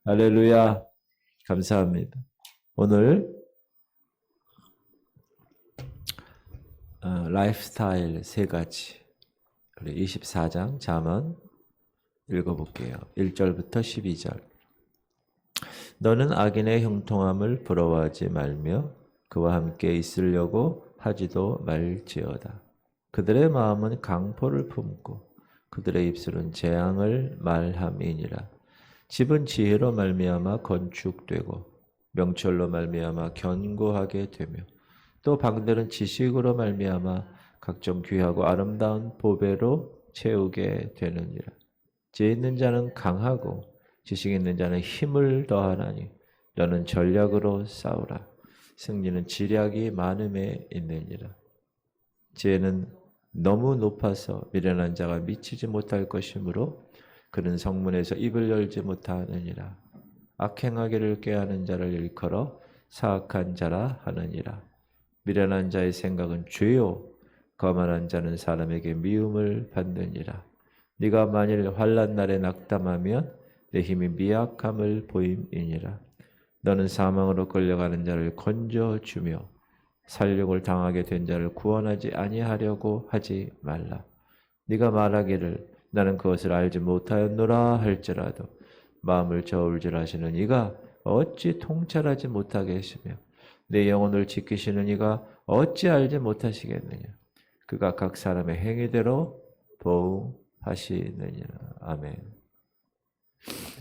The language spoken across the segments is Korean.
할렐루야. 감사합니다. 오늘 라이프스타일 세 가지 우리 24장 잠언 읽어볼게요. 1절부터 12절. 너는 악인의 형통함을 부러워하지 말며 그와 함께 있으려고 하지도 말지어다. 그들의 마음은 강포를 품고 그들의 입술은 재앙을 말함이니라. 집은 지혜로 말미암아 건축되고 명철로 말미암아 견고하게 되며 또 방들은 지식으로 말미암아 각종 귀하고 아름다운 보배로 채우게 되느니라. 지혜 있는 자는 강하고 지식 있는 자는 힘을 더하나니 너는 전략으로 싸우라. 승리는 지략이 많음에 있느니라. 지혜는 너무 높아서 미련한 자가 미치지 못할 것이므로 그는 성문에서 입을 열지 못하느니라. 악행하기를 꾀하는 자를 일컬어 사악한 자라 하느니라. 미련한 자의 생각은 죄요 거만한 자는 사람에게 미움을 받느니라. 네가 만일 환난 날에 낙담하면 내 힘이 미약함을 보임이니라. 너는 사망으로 끌려가는 자를 건져주며 살육을 당하게 된 자를 구원하지 아니하려고 하지 말라. 네가 말하기를 나는 그것을 알지 못하였노라 할지라도 마음을 저울질하시는 이가 어찌 통찰하지 못하게 하시며 내 영혼을 지키시는 이가 어찌 알지 못하시겠느냐. 그가 각 사람의 행위대로 보응하시느니라. 아멘.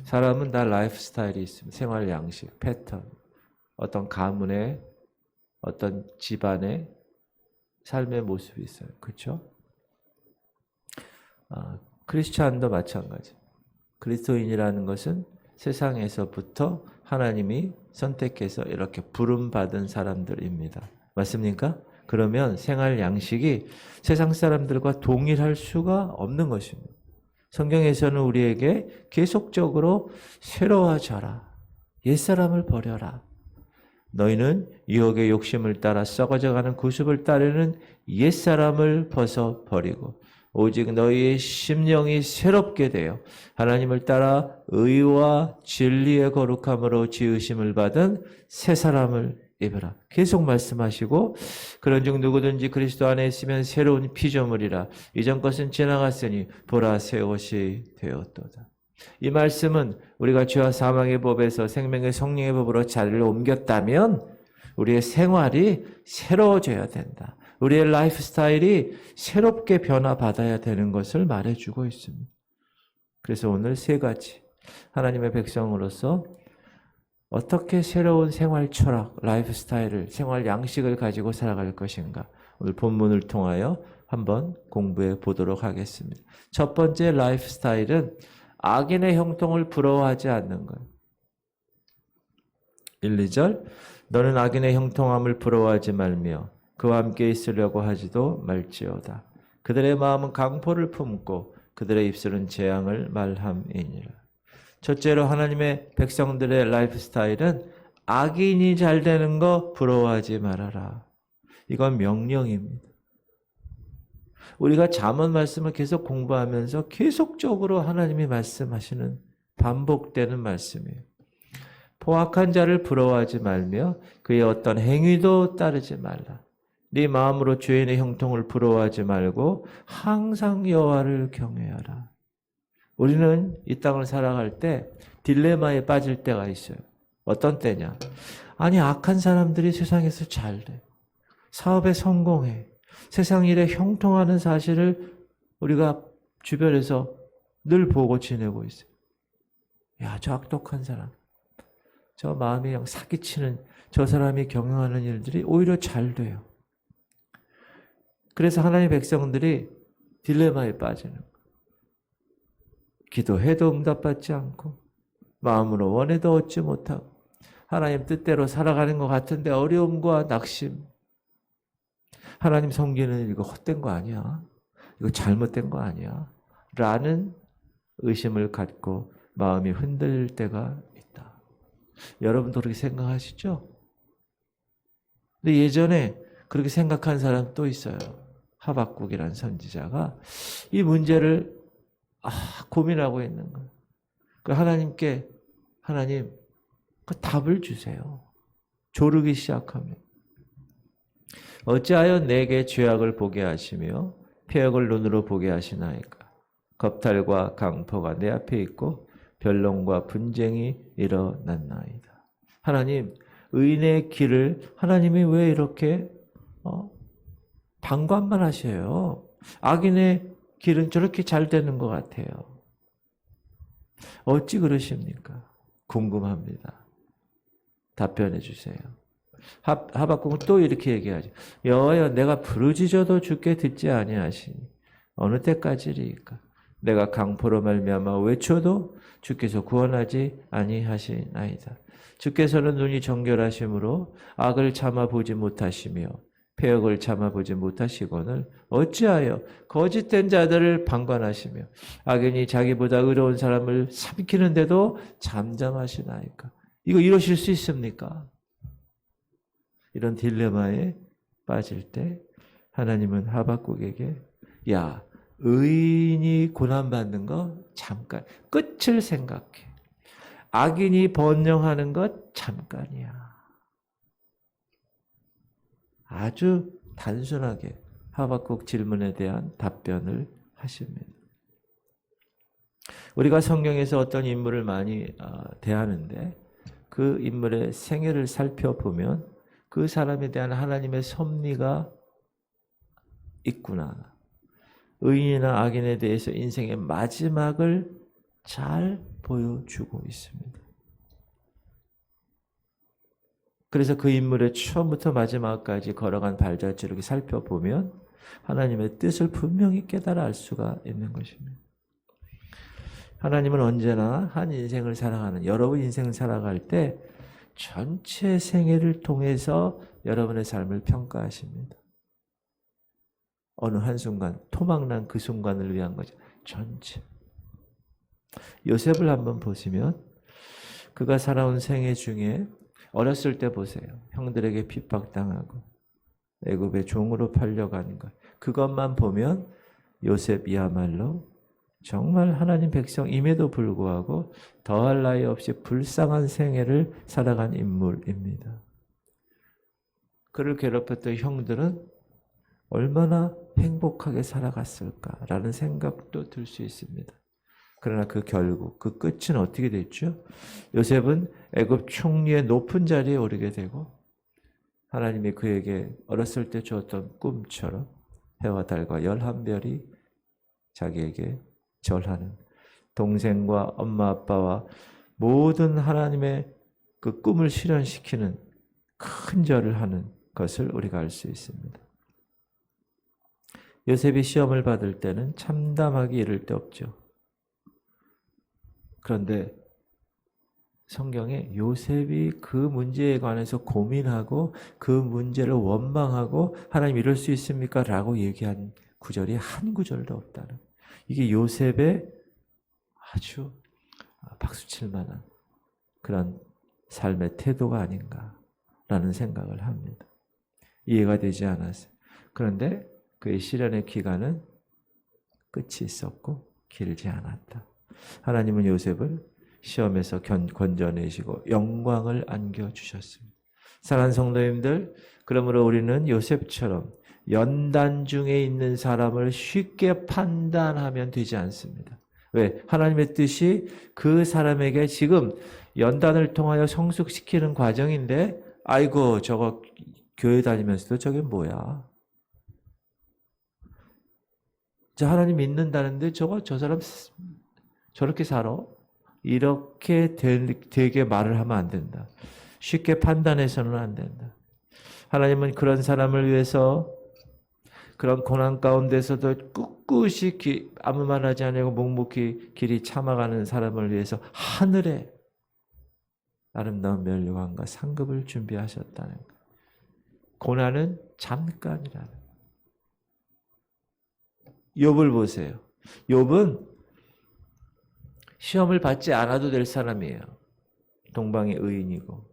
사람은 다 라이프 스타일이 있습니다. 생활 양식, 패턴, 어떤 가문의 어떤 집안의 삶의 모습이 있어요. 그렇죠? 크리스찬도 마찬가지. 그리스도인이라는 것은 세상에서부터 하나님이 선택해서 이렇게 부름받은 사람들입니다. 맞습니까? 그러면 생활 양식이 세상 사람들과 동일할 수가 없는 것입니다. 성경에서는 우리에게 계속적으로 새로워져라. 옛사람을 버려라. 너희는 유혹의 욕심을 따라 썩어져가는 구습을 따르는 옛사람을 벗어버리고 오직 너희의 심령이 새롭게 되어 하나님을 따라 의와 진리의 거룩함으로 지으심을 받은 새 사람을 입으라. 계속 말씀하시고 그런즉 누구든지 그리스도 안에 있으면 새로운 피조물이라. 이전 것은 지나갔으니 보라 새 옷이 되었도다. 이 말씀은 우리가 죄와 사망의 법에서 생명의 성령의 법으로 자리를 옮겼다면 우리의 생활이 새로워져야 된다. 우리의 라이프 스타일이 새롭게 변화받아야 되는 것을 말해주고 있습니다. 그래서 오늘 세 가지 하나님의 백성으로서 어떻게 새로운 생활 철학, 라이프 스타일을, 생활 양식을 가지고 살아갈 것인가 오늘 본문을 통하여 한번 공부해 보도록 하겠습니다. 첫 번째 라이프 스타일은 악인의 형통을 부러워하지 않는 것. 1, 2절 너는 악인의 형통함을 부러워하지 말며 그와 함께 있으려고 하지도 말지어다. 그들의 마음은 강포를 품고 그들의 입술은 재앙을 말함이니라. 첫째로 하나님의 백성들의 라이프 스타일은 악인이 잘 되는 거 부러워하지 말아라. 이건 명령입니다. 우리가 잠언 말씀을 계속 공부하면서 계속적으로 하나님이 말씀하시는 반복되는 말씀이에요. 포악한 자를 부러워하지 말며 그의 어떤 행위도 따르지 말라. 네 마음으로 죄인의 형통을 부러워하지 말고 항상 여호와를 경외하라. 우리는 이 땅을 살아갈 때 딜레마에 빠질 때가 있어요. 어떤 때냐? 아니 악한 사람들이 세상에서 잘 돼. 사업에 성공해. 세상 일에 형통하는 사실을 우리가 주변에서 늘 보고 지내고 있어요. 야, 저 악독한 사람. 저 마음이 그냥 사기치는 저 사람이 경영하는 일들이 오히려 잘 돼요. 그래서 하나님의 백성들이 딜레마에 빠지는 거예요. 기도해도 응답받지 않고 마음으로 원해도 얻지 못하고 하나님 뜻대로 살아가는 것 같은데 어려움과 낙심. 하나님 섬기는 이거 헛된 거 아니야? 이거 잘못된 거 아니야? 라는 의심을 갖고 마음이 흔들릴 때가 있다. 여러분도 그렇게 생각하시죠? 근데 예전에 그렇게 생각한 사람 또 있어요. 하박국이라는 선지자가 이 문제를 고민하고 있는 거예요. 그 하나님께 하나님 그 답을 주세요. 조르기 시작하면. 어찌하여 내게 죄악을 보게 하시며 패역을 눈으로 보게 하시나이까. 겁탈과 강포가 내 앞에 있고 변론과 분쟁이 일어났나이다. 하나님, 의인의 길을 하나님이 왜 이렇게 방관만 하셔요? 악인의 길은 저렇게 잘 되는 것 같아요. 어찌 그러십니까? 궁금합니다. 답변해 주세요. 하박국은 또 이렇게 얘기하죠. 여호와여, 내가 부르짖어도 주께 듣지 아니하시니 어느 때까지리까? 내가 강포로 말미암아 외쳐도 주께서 구원하지 아니하시나이다. 주께서는 눈이 정결하심으로 악을 참아보지 못하시며 패역을 참아보지 못하시거늘 어찌하여 거짓된 자들을 방관하시며 악인이 자기보다 의로운 사람을 삼키는데도 잠잠하시나이까? 이거 이러실 수 있습니까? 이런 딜레마에 빠질 때 하나님은 하박국에게 야, 의인이 고난받는 거 잠깐, 끝을 생각해. 악인이 번영하는 것 잠깐이야. 아주 단순하게 하박국 질문에 대한 답변을 하십니다. 우리가 성경에서 어떤 인물을 많이 대하는데 그 인물의 생애를 살펴보면 그 사람에 대한 하나님의 섭리가 있구나. 의인이나 악인에 대해서 인생의 마지막을 잘 보여주고 있습니다. 그래서 그 인물의 처음부터 마지막까지 걸어간 발자취를 살펴보면 하나님의 뜻을 분명히 깨달아 알 수가 있는 것입니다. 하나님은 언제나 한 인생을 살아가는, 여러분 인생을 살아갈 때 전체 생애를 통해서 여러분의 삶을 평가하십니다. 어느 한순간, 토막난 그 순간을 위한 거죠. 전체. 요셉을 한번 보시면 그가 살아온 생애 중에 어렸을 때 보세요. 형들에게 핍박당하고 애굽의 종으로 팔려가는 것. 그것만 보면 요셉이야말로 정말 하나님 백성임에도 불구하고 더할 나위 없이 불쌍한 생애를 살아간 인물입니다. 그를 괴롭혔던 형들은 얼마나 행복하게 살아갔을까라는 생각도 들 수 있습니다. 그러나 그 결국, 그 끝은 어떻게 됐죠? 요셉은 애굽 총리의 높은 자리에 오르게 되고 하나님이 그에게 어렸을 때 주었던 꿈처럼 해와 달과 11별이 자기에게 절하는, 동생과 엄마 아빠와 모든 하나님의 그 꿈을 실현시키는 큰 절을 하는 것을 우리가 알 수 있습니다. 요셉이 시험을 받을 때는 참담하기 이를 데 없죠. 그런데 성경에 요셉이 그 문제에 관해서 고민하고 그 문제를 원망하고 하나님 이럴 수 있습니까? 라고 얘기한 구절이 한 구절도 없다는, 이게 요셉의 아주 박수칠 만한 그런 삶의 태도가 아닌가라는 생각을 합니다. 이해가 되지 않았어요. 그런데 그의 시련의 기간은 끝이 있었고 길지 않았다. 하나님은 요셉을 시험에서 건져내시고 영광을 안겨주셨습니다. 사랑하는 성도님들, 그러므로 우리는 요셉처럼 연단 중에 있는 사람을 쉽게 판단하면 되지 않습니다. 왜? 하나님의 뜻이 그 사람에게 지금 연단을 통하여 성숙시키는 과정인데 아이고 저거 교회 다니면서도 저게 뭐야? 하나님 믿는다는데 저 사람 저렇게 살아? 이렇게 되게 말을 하면 안 된다. 쉽게 판단해서는 안 된다. 하나님은 그런 사람을 위해서 그런 고난 가운데서도 꿋꿋이 아무 말 하지 않고 묵묵히 길이 참아가는 사람을 위해서 하늘에 아름다운 멸류관과 상급을 준비하셨다는 것. 고난은 잠깐이라는 것. 욥을 보세요. 욥은 시험을 받지 않아도 될 사람이에요. 동방의 의인이고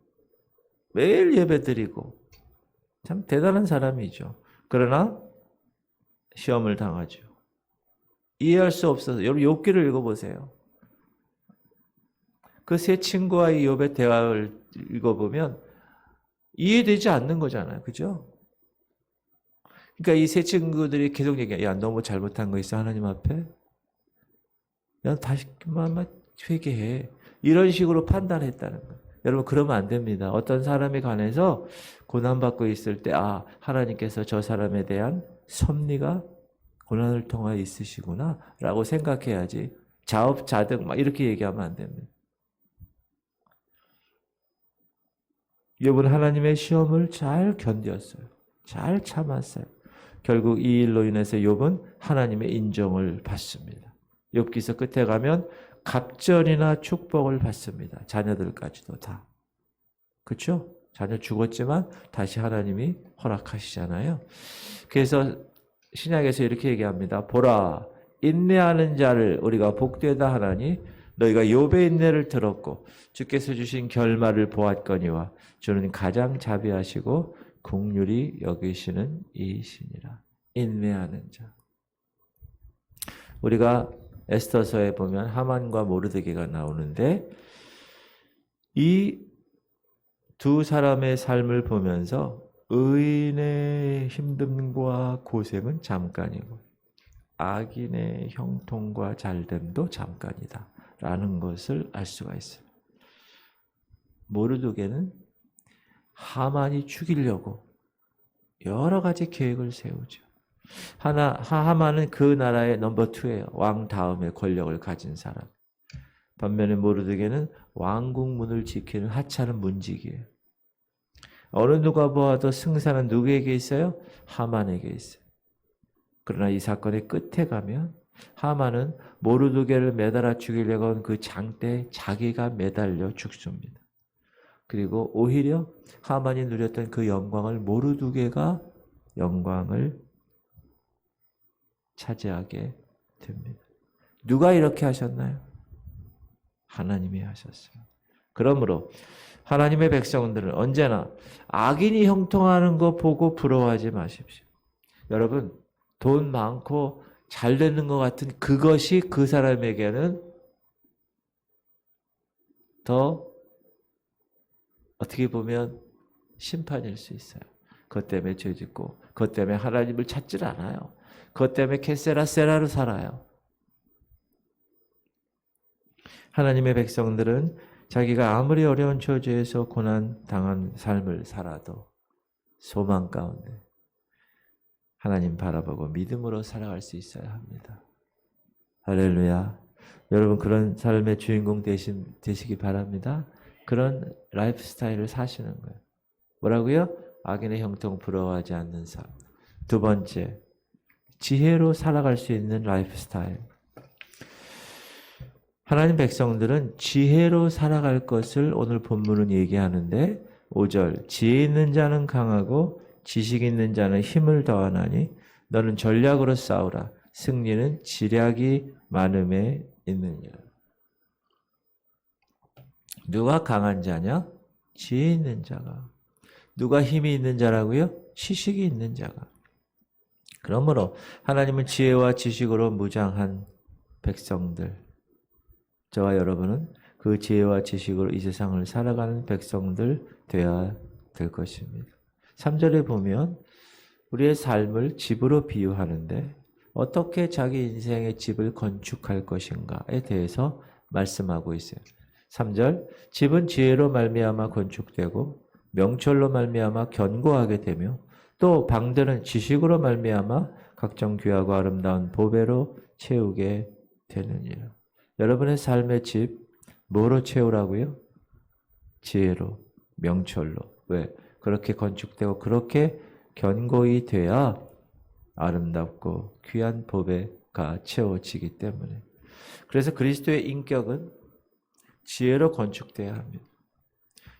매일 예배드리고 참 대단한 사람이죠. 그러나 시험을 당하죠. 이해할 수 없어서 여러분 욥기를 읽어보세요. 그 세 친구와의 욥의 대화를 읽어보면 이해되지 않는 거잖아요. 그죠? 그러니까 이 세 친구들이 계속 얘기해. 야, 너무 잘못한 거 있어, 하나님 앞에? 야, 다시 회개해. 이런 식으로 판단했다는 거예요. 여러분, 그러면 안 됩니다. 어떤 사람에 관해서 고난받고 있을 때, 아, 하나님께서 저 사람에 대한 섭리가 고난을 통하여 있으시구나, 라고 생각해야지. 자업자득, 막 이렇게 얘기하면 안 됩니다. 욥은 하나님의 시험을 잘 견뎠어요. 잘 참았어요. 결국 이 일로 인해서 욥은 하나님의 인정을 받습니다. 욥기서 끝에 가면 갑절이나 축복을 받습니다. 자녀들까지도 다. 그렇죠? 자녀 죽었지만 다시 하나님이 허락하시잖아요. 그래서 신약에서 이렇게 얘기합니다. 보라, 인내하는 자를 우리가 복되다 하나니 너희가 욥의 인내를 들었고 주께서 주신 결말을 보았거니와 주는 가장 자비하시고 긍휼히 여기시는 이시니라. 인내하는 자. 우리가 에스더서에 보면 하만과 모르드게가 나오는데 이 두 사람의 삶을 보면서 의인의 힘듦과 고생은 잠깐이고 악인의 형통과 잘됨도 잠깐이다 라는 것을 알 수가 있어요. 모르드게는 하만이 죽이려고 여러 가지 계획을 세우죠. 하만은 그 나라의 넘버 2예요. 왕 다음에 권력을 가진 사람. 반면에 모르드게는 왕국문을 지키는 하찮은 문직이에요. 어느 누가 보아도 승산은 누구에게 있어요? 하만에게 있어요. 그러나 이 사건의 끝에 가면 하만은 모르드게를 매달아 죽이려고 한 그 장대에 자기가 매달려 죽습니다. 그리고 오히려 하만이 누렸던 그 영광을 모르드게가 영광을 차지하게 됩니다. 누가 이렇게 하셨나요? 하나님이 하셨어요. 그러므로 하나님의 백성들은 언제나 악인이 형통하는 거 보고 부러워하지 마십시오. 여러분, 돈 많고 잘 되는 것 같은 그것이 그 사람에게는 더 어떻게 보면 심판일 수 있어요. 그것 때문에 죄 짓고 그것 때문에 하나님을 찾질 않아요. 그것 때문에 케세라세라로 살아요. 하나님의 백성들은 자기가 아무리 어려운 처지에서 고난당한 삶을 살아도 소망 가운데 하나님 바라보고 믿음으로 살아갈 수 있어야 합니다. 할렐루야. 여러분 그런 삶의 주인공 되시기 바랍니다. 그런 라이프 스타일을 사시는 거예요. 뭐라고요? 악인의 형통 부러워하지 않는 삶. 두 번째, 지혜로 살아갈 수 있는 라이프 스타일. 하나님 백성들은 지혜로 살아갈 것을 오늘 본문은 얘기하는데 5절 지혜 있는 자는 강하고 지식 있는 자는 힘을 더하나니 너는 전략으로 싸우라. 승리는 지략이 많음에 있느니라. 누가 강한 자냐? 지혜 있는 자가. 누가 힘이 있는 자라고요? 지식이 있는 자가. 그러므로 하나님은 지혜와 지식으로 무장한 백성들, 저와 여러분은 그 지혜와 지식으로 이 세상을 살아가는 백성들 되어야 될 것입니다. 3절에 보면 우리의 삶을 집으로 비유하는데 어떻게 자기 인생의 집을 건축할 것인가에 대해서 말씀하고 있어요. 3절, 집은 지혜로 말미암아 건축되고 명철로 말미암아 견고하게 되며 또 방들은 지식으로 말미암아 각종 귀하고 아름다운 보배로 채우게 되느니라. 여러분의 삶의 집 뭐로 채우라고요? 지혜로, 명철로. 왜? 그렇게 건축되고 그렇게 견고히 돼야 아름답고 귀한 보배가 채워지기 때문에. 그래서 그리스도의 인격은 지혜로 건축돼야 합니다.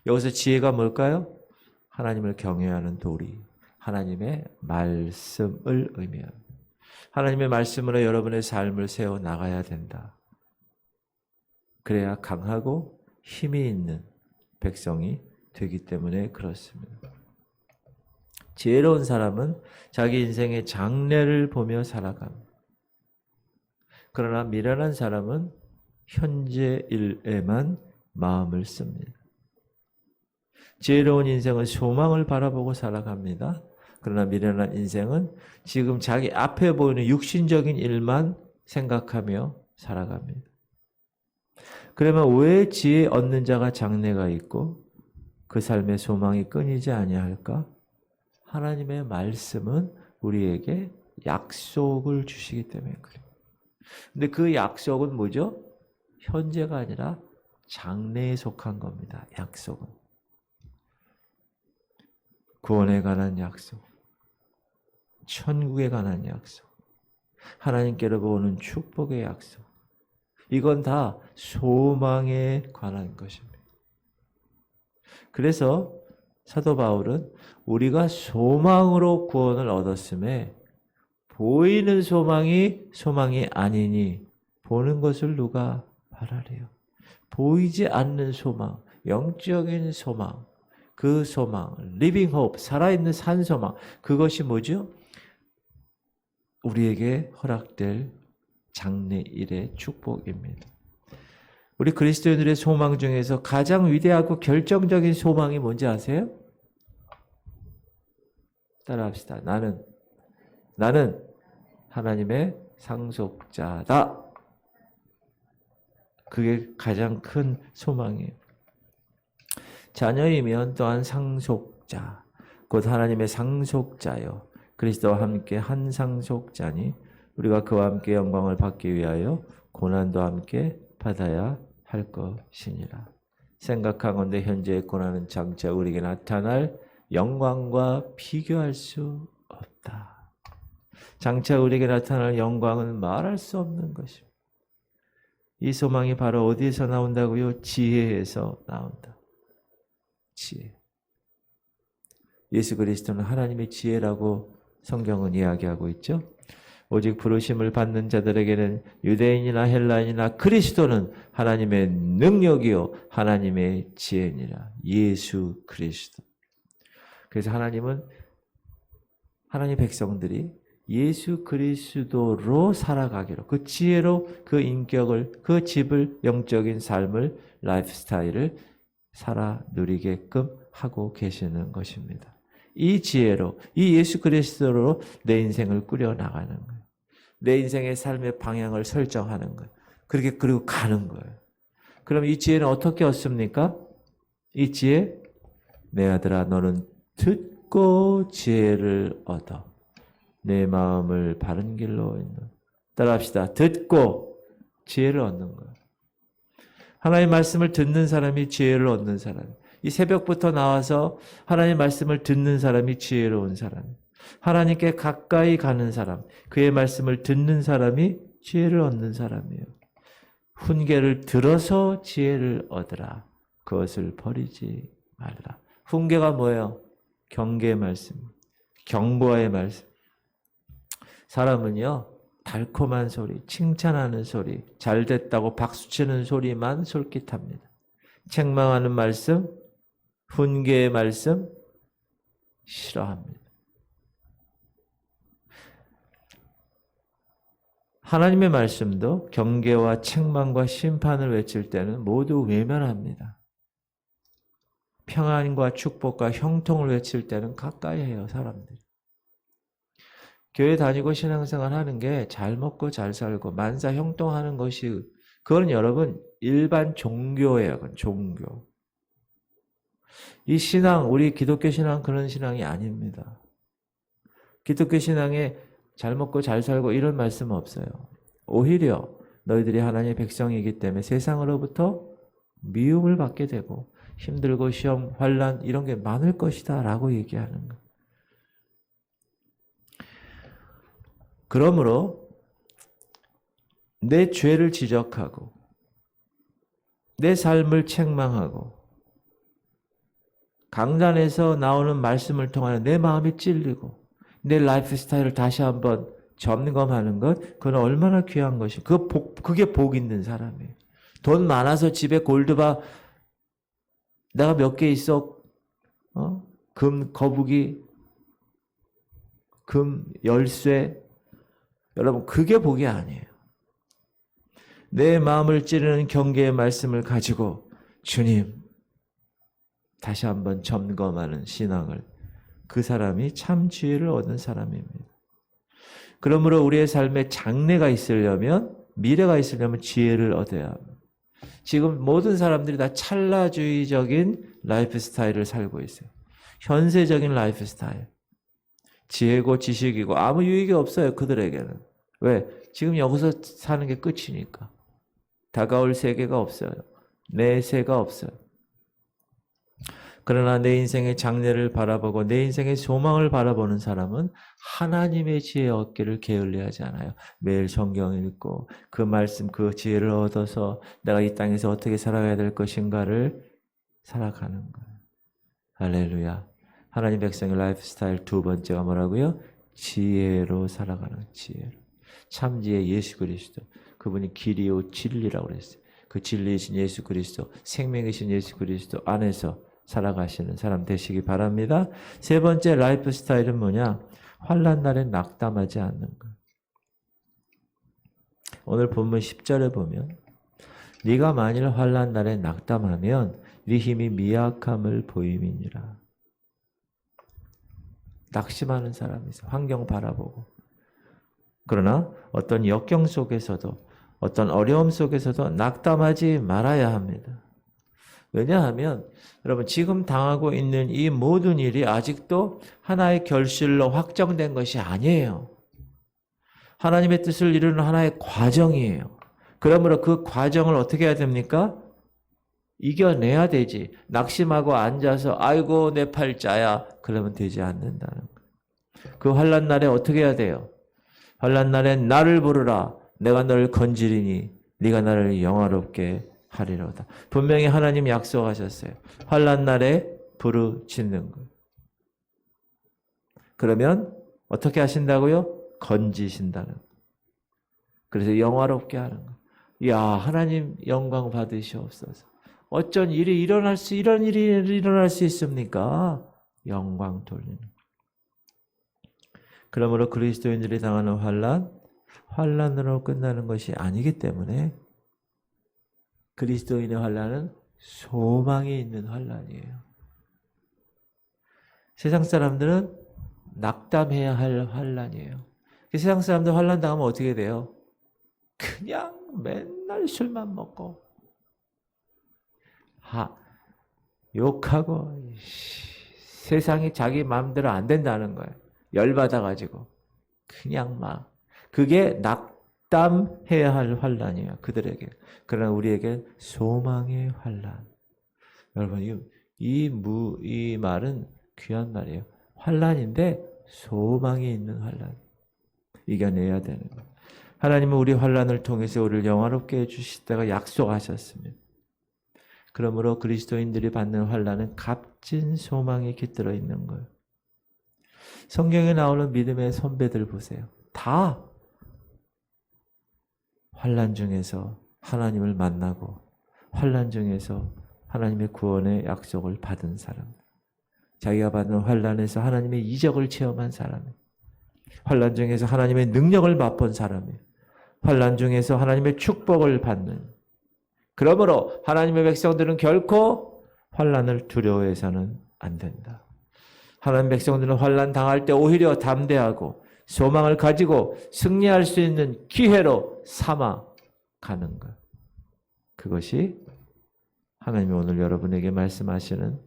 여기서 지혜가 뭘까요? 하나님을 경외하는 도리, 하나님의 말씀을 의미합니다. 하나님의 말씀으로 여러분의 삶을 세워 나가야 된다. 그래야 강하고 힘이 있는 백성이 되기 때문에 그렇습니다. 지혜로운 사람은 자기 인생의 장래를 보며 살아갑니다. 그러나 미련한 사람은 현재 일에만 마음을 씁니다. 지혜로운 인생은 소망을 바라보고 살아갑니다. 그러나 미련한 인생은 지금 자기 앞에 보이는 육신적인 일만 생각하며 살아갑니다. 그러면 왜 지혜 얻는 자가 장래가 있고 그 삶의 소망이 끊이지 아니할까? 하나님의 말씀은 우리에게 약속을 주시기 때문에 그래요. 근데 그 약속은 뭐죠? 현재가 아니라 장래에 속한 겁니다. 약속은. 구원에 관한 약속, 천국에 관한 약속, 하나님께로부터 오는 축복의 약속. 이건 다 소망에 관한 것입니다. 그래서 사도 바울은 우리가 소망으로 구원을 얻었음에 보이는 소망이 아니니 보는 것을 누가 바라래요. 보이지 않는 소망, 영적인 소망, 그 소망, living hope, 살아있는 산소망, 그것이 뭐죠? 우리에게 허락될 장래일의 축복입니다. 우리 그리스도인들의 소망 중에서 가장 위대하고 결정적인 소망이 뭔지 아세요? 따라합시다. 나는 하나님의 상속자다. 그게 가장 큰 소망이에요. 자녀이면 또한 상속자, 곧 하나님의 상속자요. 그리스도와 함께 한 상속자니 우리가 그와 함께 영광을 받기 위하여 고난도 함께 받아야 할 것이니라. 생각하건대 현재의 고난은 장차 우리에게 나타날 영광과 비교할 수 없다. 장차 우리에게 나타날 영광은 말할 수 없는 것입니다. 이 소망이 바로 어디에서 나온다고요? 지혜에서 나온다. 지혜. 예수 그리스도는 하나님의 지혜라고 성경은 이야기하고 있죠. 오직 부르심을 받는 자들에게는 유대인이나 헬라인이나 그리스도는 하나님의 능력이요 하나님의 지혜니라. 예수 그리스도. 그래서 하나님은 하나님 백성들이 예수 그리스도로 살아가기로, 그 지혜로 그 인격을, 그 집을, 영적인 삶을, 라이프 스타일을 살아 누리게끔 하고 계시는 것입니다. 이 지혜로, 이 예수 그리스도로 내 인생을 꾸려나가는 거예요. 내 인생의 삶의 방향을 설정하는 거예요. 그리고 가는 거예요. 그럼 이 지혜는 어떻게 얻습니까? 이 지혜, 내 아들아 너는 듣고 지혜를 얻어 내 마음을 바른 길로 인도. 따라합시다. 듣고 지혜를 얻는 거예요. 하나님의 말씀을 듣는 사람이 지혜를 얻는 사람. 이 새벽부터 나와서 하나님의 말씀을 듣는 사람이 지혜로운 사람. 하나님께 가까이 가는 사람, 그의 말씀을 듣는 사람이 지혜를 얻는 사람이에요. 훈계를 들어서 지혜를 얻으라. 그것을 버리지 말라. 훈계가 뭐예요? 경계의 말씀, 경고의 말씀. 사람은요, 달콤한 소리, 칭찬하는 소리, 잘됐다고 박수치는 소리만 솔깃합니다. 책망하는 말씀, 훈계의 말씀 싫어합니다. 하나님의 말씀도 경계와 책망과 심판을 외칠 때는 모두 외면합니다. 평안과 축복과 형통을 외칠 때는 가까이 해요, 사람들이. 교회 다니고 신앙생활 하는 게 잘 먹고 잘 살고 만사 형통하는 것이, 그건 여러분 일반 종교예요. 그건 종교. 이 신앙, 우리 기독교 신앙 그런 신앙이 아닙니다. 기독교 신앙에 잘 먹고 잘 살고 이런 말씀 없어요. 오히려 너희들이 하나님의 백성이기 때문에 세상으로부터 미움을 받게 되고 힘들고 시험, 환난 이런 게 많을 것이다 라고 얘기하는 거예요. 그러므로 내 죄를 지적하고 내 삶을 책망하고 강단에서 나오는 말씀을 통하여 내 마음이 찔리고 내 라이프 스타일을 다시 한번 점검하는 것, 그건 얼마나 귀한 것이. 그게 복 있는 사람이에요. 돈 많아서 집에 골드바 내가 몇 개 있어, 금 거북이, 금 열쇠, 여러분 그게 복이 아니에요. 내 마음을 찌르는 경계의 말씀을 가지고 주님, 다시 한번 점검하는 신앙을, 그 사람이 참 지혜를 얻은 사람입니다. 그러므로 우리의 삶에 장래가 있으려면, 미래가 있으려면 지혜를 얻어야 합니다. 지금 모든 사람들이 다 찰나주의적인 라이프 스타일을 살고 있어요. 현세적인 라이프 스타일. 지혜고 지식이고 아무 유익이 없어요, 그들에게는. 왜? 지금 여기서 사는 게 끝이니까. 다가올 세계가 없어요. 내 세가 없어요. 그러나 내 인생의 장래를 바라보고 내 인생의 소망을 바라보는 사람은 하나님의 지혜 얻기를 게을리하지 않아요. 매일 성경 읽고 그 말씀, 그 지혜를 얻어서 내가 이 땅에서 어떻게 살아가야 될 것인가를 살아가는 거예요. 할렐루야. 하나님 백성의 라이프 스타일 두 번째가 뭐라고요? 지혜로 살아가는 지혜로. 참 지혜 예수 그리스도. 그분이 길이요 진리라고 그랬어요. 그 진리이신 예수 그리스도, 생명이신 예수 그리스도 안에서 살아가시는 사람 되시기 바랍니다. 세 번째 라이프 스타일은 뭐냐? 환난 날에 낙담하지 않는 것. 오늘 본문 10절에 보면 네가 만일 환난 날에 낙담하면 네 힘이 미약함을 보임이니라. 낙심하는 사람이 있어요. 환경 바라보고. 그러나 어떤 역경 속에서도 어떤 어려움 속에서도 낙담하지 말아야 합니다. 왜냐하면 여러분 지금 당하고 있는 이 모든 일이 아직도 하나의 결실로 확정된 것이 아니에요. 하나님의 뜻을 이루는 하나의 과정이에요. 그러므로 그 과정을 어떻게 해야 됩니까? 이겨내야 되지. 낙심하고 앉아서 아이고 내 팔자야 그러면 되지 않는다는 거예요. 그 환난 날에 어떻게 해야 돼요? 환난 날에 나를 부르라. 내가 너를 건지리니 네가 나를 영화롭게 하리로다. 분명히 하나님 약속하셨어요. 환난 날에 부르짖는 거예요. 그러면 어떻게 하신다고요? 건지신다는 거예요. 그래서 영화롭게 하는 거예요. 야, 하나님 영광 받으시옵소서. 어쩐 일이 이런 일이 일어날 수 있습니까? 영광 돌리는. 그러므로 그리스도인들이 당하는 환난으로 끝나는 것이 아니기 때문에 그리스도인의 환난은 소망이 있는 환난이에요. 세상 사람들은 낙담해야 할 환난이에요. 세상 사람들 환난 당하면 어떻게 돼요? 그냥 맨날 술만 먹고 욕하고 세상이 자기 마음대로 안 된다는 거예요. 열받아가지고 그냥 막 그게 낙담해야 할 환난이에요. 그들에게. 그러나 우리에게 소망의 환난. 여러분 이 말은 귀한 말이에요. 환난인데 소망이 있는 환난. 이겨내야 되는 거예요. 하나님은 우리 환난을 통해서 우리를 영화롭게 해주시다가 약속하셨습니다. 그러므로 그리스도인들이 받는 환난은 값진 소망이 깃들어 있는 거예요. 성경에 나오는 믿음의 선배들 보세요. 다 환난 중에서 하나님을 만나고 환난 중에서 하나님의 구원의 약속을 받은 사람. 자기가 받는 환난에서 하나님의 이적을 체험한 사람. 환난 중에서 하나님의 능력을 맛본 사람이에요. 환난 중에서 하나님의 축복을 받는. 그러므로 하나님의 백성들은 결코 환난을 두려워해서는 안 된다. 하나님 백성들은 환난 당할 때 오히려 담대하고 소망을 가지고 승리할 수 있는 기회로 삼아가는 것. 그것이 하나님이 오늘 여러분에게 말씀하시는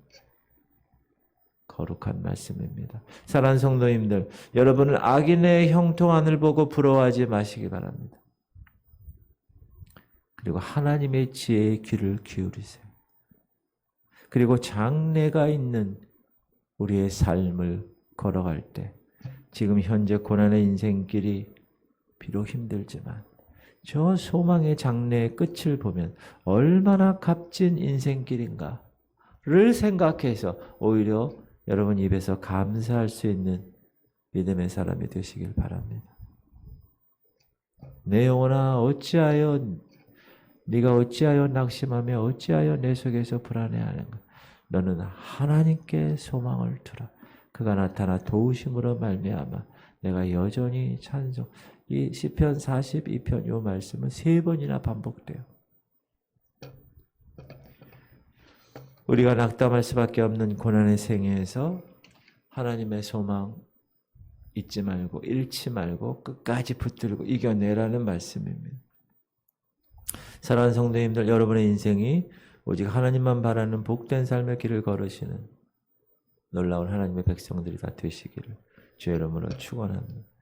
거룩한 말씀입니다. 사랑하는 성도님들, 여러분은 악인의 형통함을 보고 부러워하지 마시기 바랍니다. 그리고 하나님의 지혜의 귀를 기울이세요. 그리고 장래가 있는 우리의 삶을 걸어갈 때 지금 현재 고난의 인생길이 비록 힘들지만 저 소망의 장래의 끝을 보면 얼마나 값진 인생길인가를 생각해서 오히려 여러분 입에서 감사할 수 있는 믿음의 사람이 되시길 바랍니다. 내 영혼아 네가 어찌하여 낙심하며 어찌하여 내 속에서 불안해하는가. 너는 하나님께 소망을 두라. 그가 나타나 도우심으로 말미암아 내가 여전히 찬송. 이 시편 42편 이 말씀은 3번이나 반복돼요. 우리가 낙담할 수밖에 없는 고난의 생애에서 하나님의 소망 잊지 말고 잃지 말고 끝까지 붙들고 이겨내라는 말씀입니다. 사랑하는 성도님들, 여러분의 인생이 오직 하나님만 바라는 복된 삶의 길을 걸으시는 놀라운 하나님의 백성들이 다 되시기를 주의 이름으로 축원합니다.